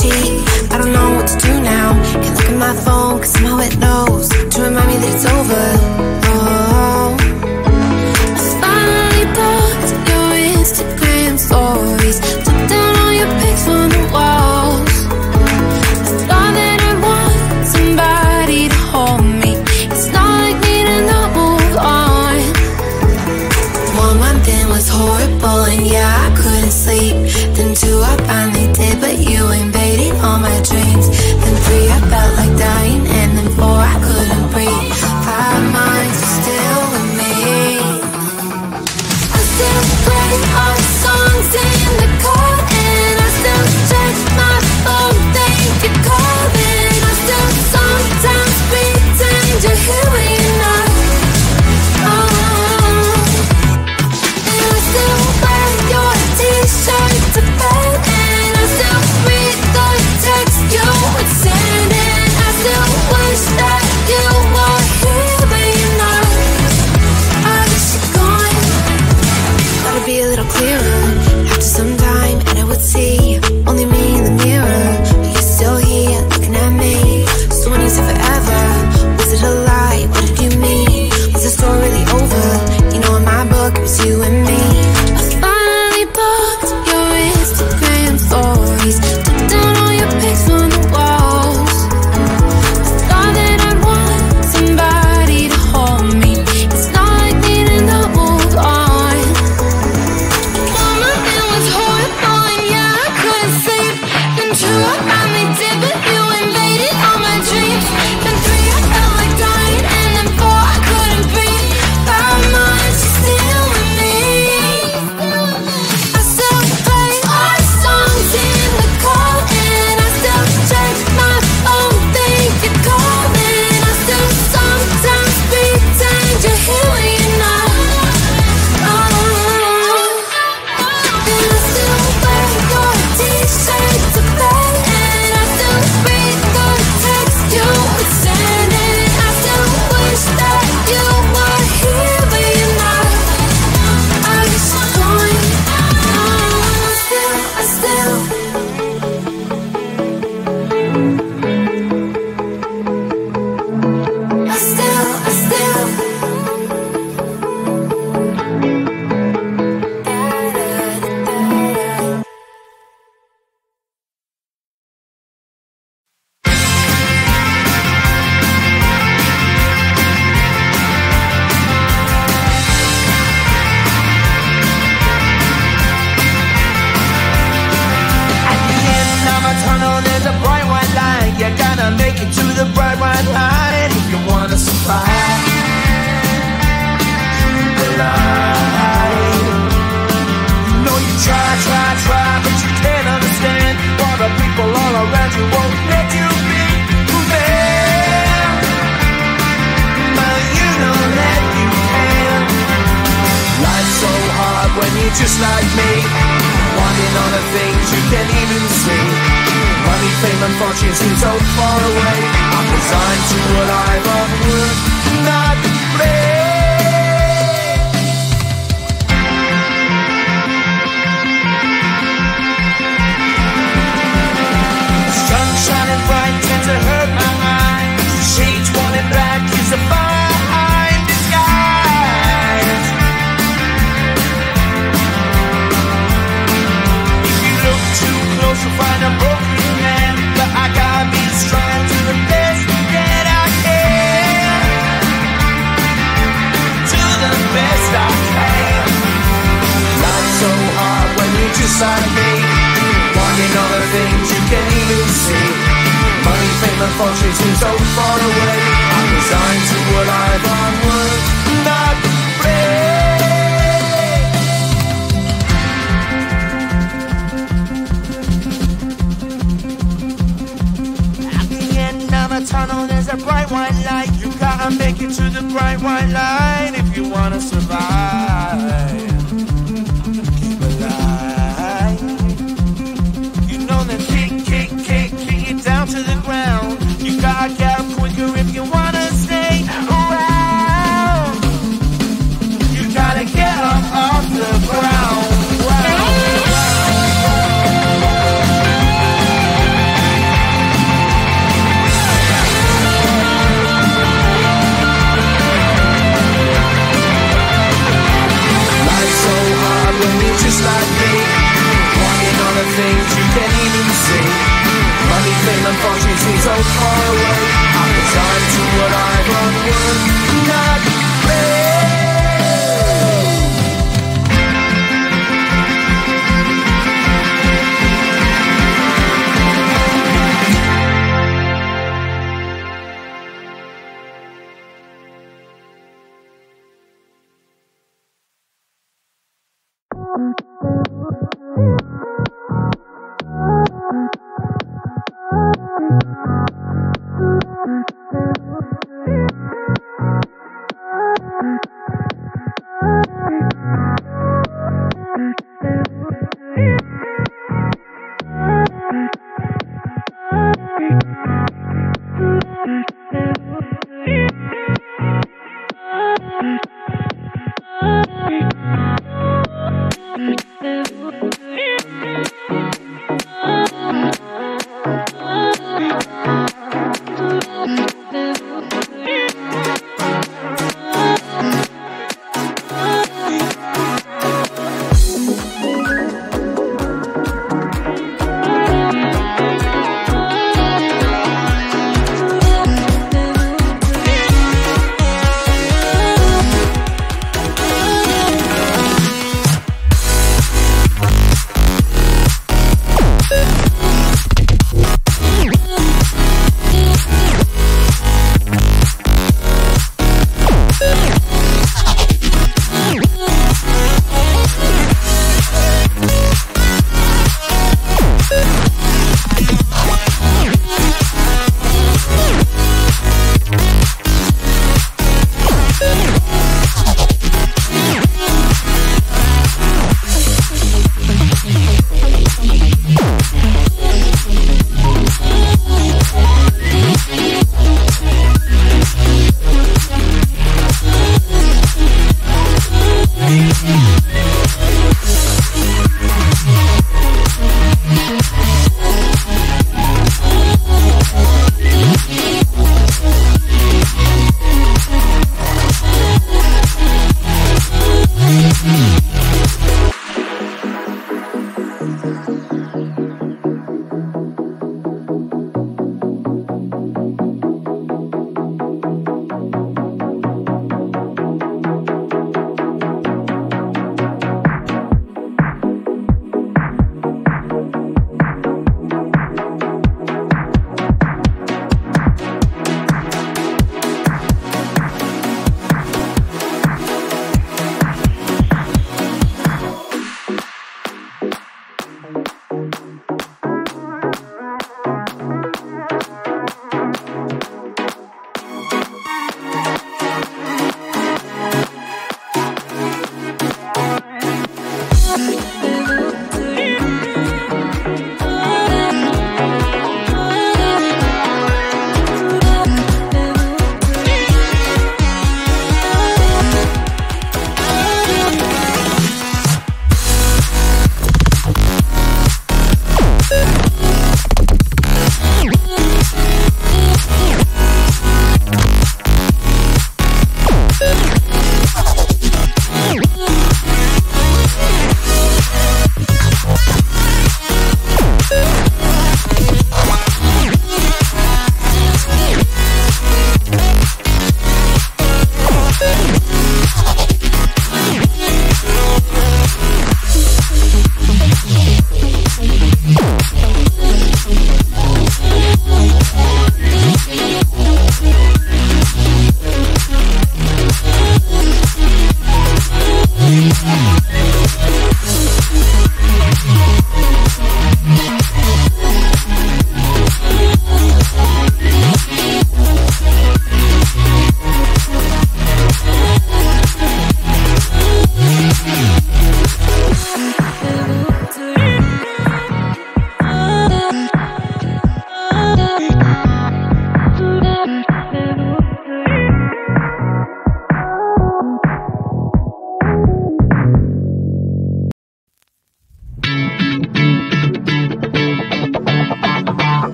cheat. I don't know what to do now. Can't look at my phone, cause somehow it knows to remind me that it's over. Oh, I finally blocked your Instagram stories, took down all your pics from the walls. I thought that I'd want somebody to hold me. It's not like me to not move on. 1 month in was horrible, and yeah, I couldn't sleep. Then 2, I finally did, but you invaded all my dreams. Then 3, I felt like dying, and then 4, I couldn't breathe. 5 months, you're still with me. I still play our songs in the car, and I still check my phone, think you're calling. I still sometimes pretend you're here when you're not. And I still wear your t-shirt to bed, and I still read the text you would send, and I still wish that you were here when you're not. I wish you're gone. Thought it'd be a little clearer after some time, and I would see only me in the mirror, but you're still here looking at me. So when you said forever, was it a lie? What did you mean? Was the story really over? You know, in my book it was you and me. I finally blocked your Instagram stories, took down all your pics from the walls. I thought that I'd want somebody to hold me. It's not like me to not move on. 1 month it was horrible, and yeah, I couldn't sleep. Then 2, I finally did, but you invaded all my dreams. Then 3, I felt like dying, and then 4, I couldn't breathe. 5 months, you're still with me. I still play our songs in the car, and I still check my phone, think you're calling. I still sometimes pretend you're here when you're not. And I still wear your t-shirt to bed, and I still read the text you would send, and I still wish that you were here when you're not. I wish you're gone. I still At the end of a tunnel, there's a bright white light. You gotta make it to the bright white light if you wanna survive. The light. You know you try, but you can't understand why the people all around you won't let you be who they are. But you know that you can. Life's so hard when you're just like me, wanting all the things you can't even see. Money, fame and fortune seem so far away. I'm resigned to a life of work, not play. Sun shining bright tends to hurt my mind. Shades worn in black is a fine disguise. If you look too close, you'll find a broken man. But I gotta be strong to the best that I can. To the best I can. Life's so hard when you're just like me, wanting all the things you can't even see. Money, fame and fortune seem so far away. I'm resigned to a life on work, not play. At the end of a tunnel, there's a bright white light. You gotta make it to the bright white light if you wanna survive. Keep alive. You know that kick it down to the ground. You gotta get up quicker if you wanna stay around.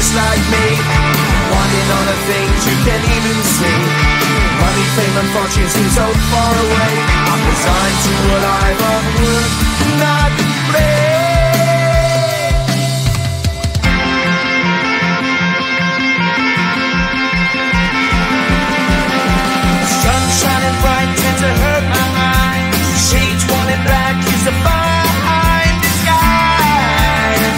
just like me, wanting all the things you can't even see. Money, fame and fortune seem so far away. I'm resigned to a life of work, not play. Sun shining bright tends to hurt my eyes. Shades worn in black is a fine disguise.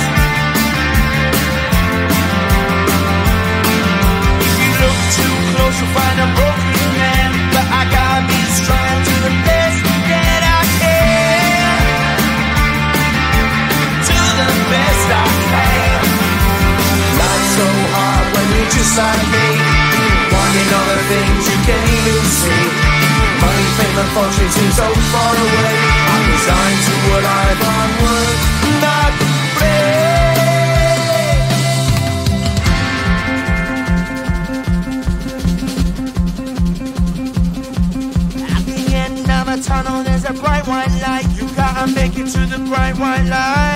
If you look too close you'll find a broken man, but I gotta be strong to the best that I can. To the best I can. Life's so hard when you're just like me, wanting all the things you can't even see. Money, fame and fortune seem so far away. I'm resigned to a life on work, not play. At the end of a tunnel there's a bright white light. You gotta make it to the bright white light.